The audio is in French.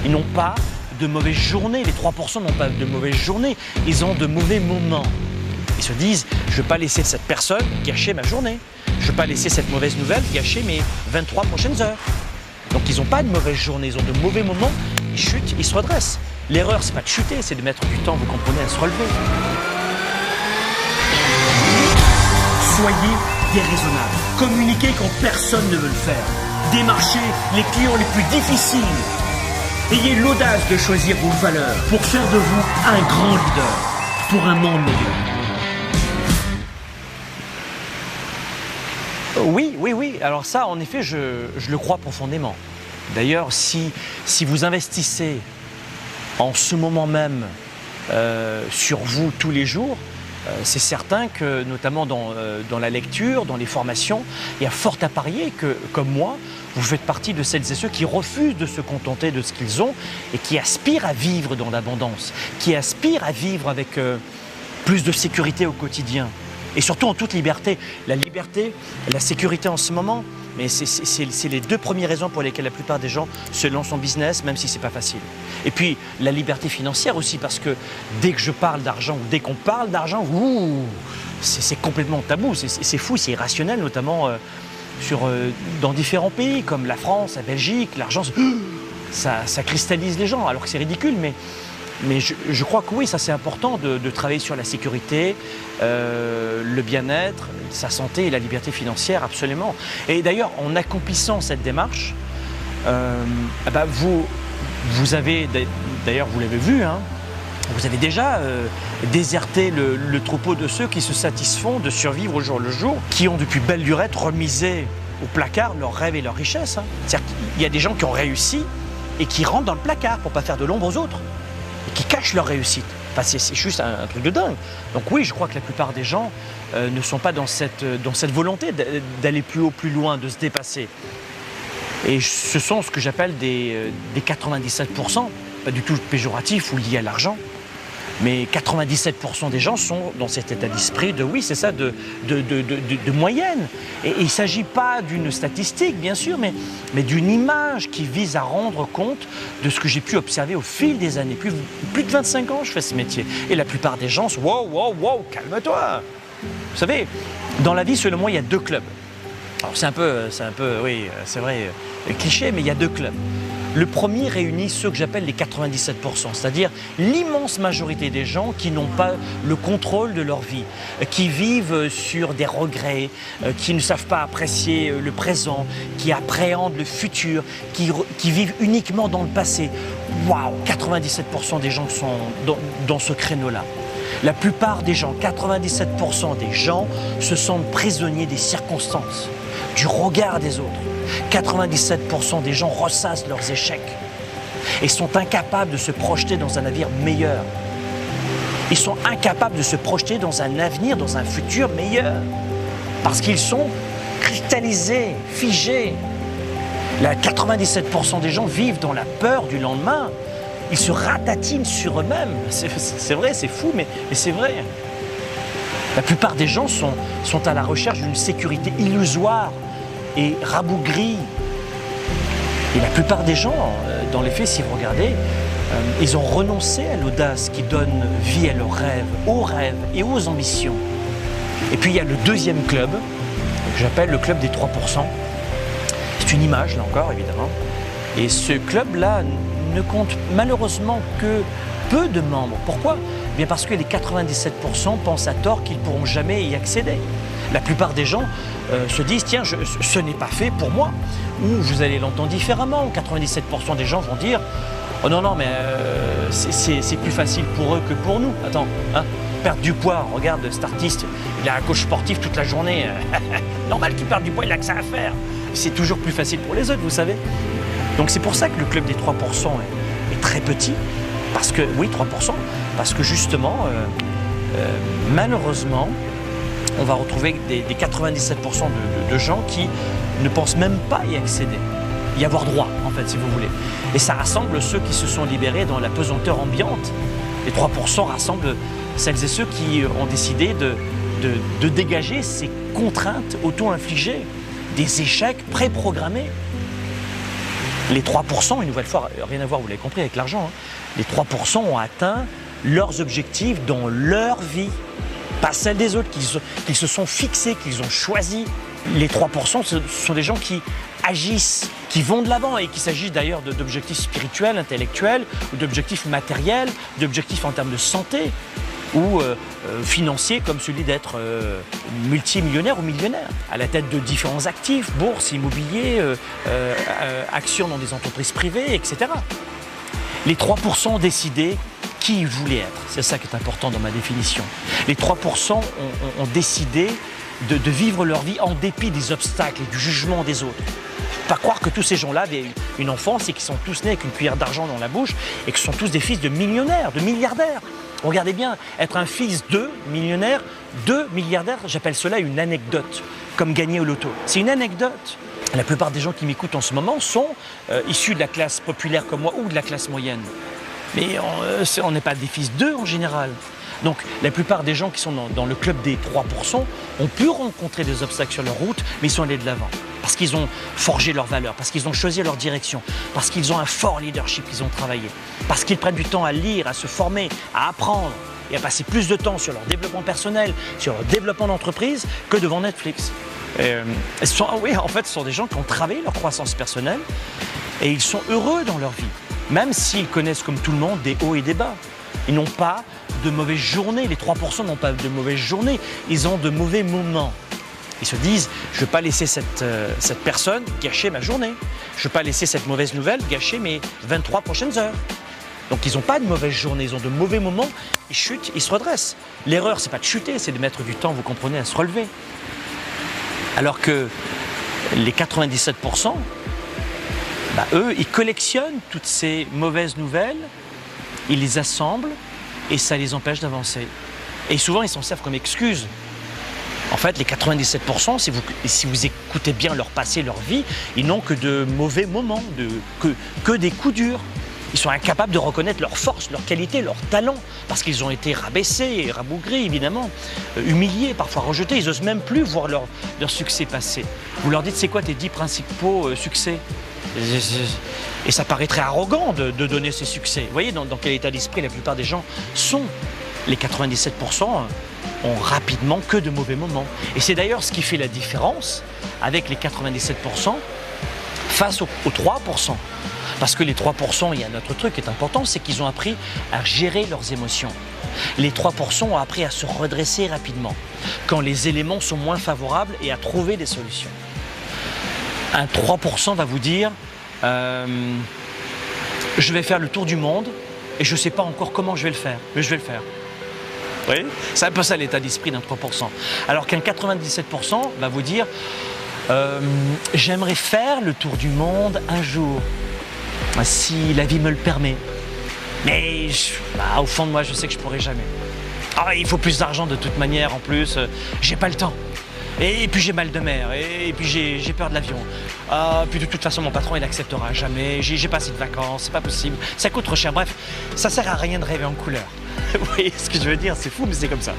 Ils n'ont pas de mauvaises journées. Les 3% n'ont pas de mauvaises journées. Ils ont de mauvais moments. Ils se disent, je ne veux pas laisser cette personne gâcher ma journée. Je ne veux pas laisser cette mauvaise nouvelle gâcher mes 23 prochaines heures. Donc ils n'ont pas de mauvaises journées, ils ont de mauvais moments. Ils chutent, ils se redressent. L'erreur, c'est pas de chuter, c'est de mettre du temps, vous comprenez, à se relever. Soyez déraisonnable. Communiquez quand personne ne veut le faire. Démarchez les clients les plus difficiles. Ayez l'audace de choisir vos valeurs pour faire de vous un grand leader pour un monde meilleur. Oui. Alors ça, en effet, je le crois profondément. D'ailleurs, si vous investissez en ce moment même sur vous tous les jours, c'est certain que, notamment dans la lecture, dans les formations, il y a fort à parier que, comme moi, vous faites partie de celles et ceux qui refusent de se contenter de ce qu'ils ont et qui aspirent à vivre dans l'abondance, qui aspirent à vivre avec plus de sécurité au quotidien. Et surtout en toute liberté. La liberté, la sécurité en ce moment, mais c'est les deux premières raisons pour lesquelles la plupart des gens se lancent en business, même si ce n'est pas facile. Et puis la liberté financière aussi, parce que dès que je parle d'argent, ou dès qu'on parle d'argent, c'est complètement tabou, c'est fou, c'est irrationnel, notamment dans différents pays, comme la France, la Belgique, l'argent, ça cristallise les gens, alors que c'est ridicule, mais je crois que oui, ça c'est important de travailler sur la sécurité, le bien-être, sa santé et la liberté financière, absolument. Et d'ailleurs, en accomplissant cette démarche, vous avez, d'ailleurs vous l'avez vu, hein, vous avez déjà déserté le troupeau de ceux qui se satisfont de survivre au jour le jour, qui ont depuis belle lurette remisé au placard leurs rêves et leurs richesses. Hein. C'est-à-dire qu'il y a des gens qui ont réussi et qui rentrent dans le placard pour ne pas faire de l'ombre aux autres. Qui cachent leur réussite. Enfin, c'est juste un truc de dingue. Donc oui, je crois que la plupart des gens ne sont pas dans cette volonté d'aller plus haut, plus loin, de se dépasser. Et ce sont ce que j'appelle des 97%, pas du tout péjoratif ou lié à l'argent, mais 97% des gens sont dans cet état d'esprit de moyenne. Et il ne s'agit pas d'une statistique, bien sûr, mais d'une image qui vise à rendre compte de ce que j'ai pu observer au fil des années. Plus de 25 ans, je fais ce métier. Et la plupart des gens sont « wow, calme-toi ». Vous savez, dans la vie, selon moi, il y a deux clubs. Alors c'est un peu, oui, c'est vrai, cliché, mais il y a deux clubs. Le premier réunit ceux que j'appelle les 97%, c'est-à-dire l'immense majorité des gens qui n'ont pas le contrôle de leur vie, qui vivent sur des regrets, qui ne savent pas apprécier le présent, qui appréhendent le futur, qui vivent uniquement dans le passé. Waouh, 97% des gens sont dans ce créneau-là. La plupart des gens, 97% des gens, se sentent prisonniers des circonstances, du regard des autres. 97% des gens ressassent leurs échecs et sont incapables de se projeter dans un avenir meilleur. Ils sont incapables de se projeter dans un avenir, dans un futur meilleur, parce qu'ils sont cristallisés, figés. 97% des gens vivent dans la peur du lendemain. Ils se ratatinent sur eux-mêmes. C'est vrai, c'est fou, mais c'est vrai. La plupart des gens sont à la recherche d'une sécurité illusoire et rabougrie. Et la plupart des gens, dans les faits, si vous regardez, ils ont renoncé à l'audace qui donne vie à leurs rêves et aux ambitions. Et puis il y a le deuxième club, que j'appelle le club des 3%. C'est une image, là encore, évidemment. Et ce club-là ne compte malheureusement que peu de membres. Pourquoi ? Bien parce que les 97% pensent à tort qu'ils ne pourront jamais y accéder. La plupart des gens se disent « tiens, ce n'est pas fait pour moi ». Ou vous allez l'entendre différemment, 97% des gens vont dire « oh non, mais c'est plus facile pour eux que pour nous ». Attends, hein, perdre du poids, regarde cet artiste, il a un coach sportif toute la journée. Normal qu'il perde du poids, il a que ça à faire. C'est toujours plus facile pour les autres, vous savez. Donc c'est pour ça que le club des 3% est très petit. Parce que, oui, 3%, parce que justement, malheureusement, on va retrouver des 97% de gens qui ne pensent même pas y accéder, y avoir droit, en fait, si vous voulez. Et ça rassemble ceux qui se sont libérés dans la pesanteur ambiante. Les 3% rassemblent celles et ceux qui ont décidé de dégager ces contraintes auto-infligées, des échecs préprogrammés. Les 3%, une nouvelle fois, rien à voir, vous l'avez compris, avec l'argent, hein. Les 3% ont atteint leurs objectifs dans leur vie, pas celle des autres, qu'ils se sont fixés, qu'ils ont choisi. Les 3%, ce sont des gens qui agissent, qui vont de l'avant et qu'il s'agit d'ailleurs d'objectifs spirituels, intellectuels, ou d'objectifs matériels, d'objectifs en termes de santé ou financiers comme celui d'être multimillionnaire ou millionnaire, à la tête de différents actifs, bourse, immobilier, actions dans des entreprises privées, etc. Les 3% ont décidé qui ils voulaient être. C'est ça qui est important dans ma définition. Les 3% ont décidé de vivre leur vie en dépit des obstacles et du jugement des autres. Pas croire que tous ces gens-là avaient une enfance et qu'ils sont tous nés avec une cuillère d'argent dans la bouche et que ce sont tous des fils de millionnaires, de milliardaires. Regardez bien, être un fils de millionnaire, de milliardaire, j'appelle cela une anecdote, comme gagner au loto. C'est une anecdote. La plupart des gens qui m'écoutent en ce moment sont issus de la classe populaire comme moi ou de la classe moyenne. Mais on n'est pas des fils d'eux en général. Donc la plupart des gens qui sont dans le club des 3% ont pu rencontrer des obstacles sur leur route, mais ils sont allés de l'avant. Parce qu'ils ont forgé leurs valeurs, parce qu'ils ont choisi leur direction, parce qu'ils ont un fort leadership qu'ils ont travaillé, parce qu'ils prennent du temps à lire, à se former, à apprendre et à passer plus de temps sur leur développement personnel, sur leur développement d'entreprise que devant Netflix. Oui, en fait, ce sont des gens qui ont travaillé leur croissance personnelle et ils sont heureux dans leur vie, même s'ils connaissent comme tout le monde des hauts et des bas. Ils n'ont pas de mauvaises journées, les 3% n'ont pas de mauvaises journées, ils ont de mauvais moments. Ils se disent, je ne vais pas laisser cette personne gâcher ma journée, je ne vais pas laisser cette mauvaise nouvelle gâcher mes 23 prochaines heures. Donc ils n'ont pas de mauvaises journées, ils ont de mauvais moments, ils chutent, ils se redressent. L'erreur, c'est pas de chuter, c'est de mettre du temps, vous comprenez, à se relever. Alors que les 97%, eux, ils collectionnent toutes ces mauvaises nouvelles, ils les assemblent et ça les empêche d'avancer. Et souvent, ils s'en servent comme excuse. En fait, les 97%, si vous écoutez bien leur passé, leur vie, ils n'ont que de mauvais moments, que des coups durs. Ils sont incapables de reconnaître leurs forces, leurs qualités, leurs talents, parce qu'ils ont été rabaissés, rabougris évidemment, humiliés, parfois rejetés. Ils n'osent même plus voir leur succès passer. Vous leur dites, c'est quoi tes 10 principaux succès ? Et ça paraît très arrogant de donner ces succès. Vous voyez dans quel état d'esprit la plupart des gens sont. Les 97% ont rapidement que de mauvais moments. Et c'est d'ailleurs ce qui fait la différence avec les 97% face aux 3%. Parce que les 3%, il y a un autre truc qui est important, c'est qu'ils ont appris à gérer leurs émotions. Les 3% ont appris à se redresser rapidement quand les éléments sont moins favorables et à trouver des solutions. Un 3% va vous dire je vais faire le tour du monde et je ne sais pas encore comment je vais le faire, mais je vais le faire. Vous voyez ? C'est un peu ça l'état d'esprit d'un 3%. Alors qu'un 97% va vous dire j'aimerais faire le tour du monde un jour, si la vie me le permet. Mais au fond de moi, je sais que je ne pourrai jamais. Il faut plus d'argent de toute manière en plus, j'ai pas le temps. Et puis j'ai mal de mer, et puis j'ai peur de l'avion. Puis de toute façon, mon patron, il n'acceptera jamais. J'ai pas assez de vacances, c'est pas possible. Ça coûte trop cher. Bref, ça sert à rien de rêver en couleur. Vous voyez ce que je veux dire? C'est fou, mais c'est comme ça.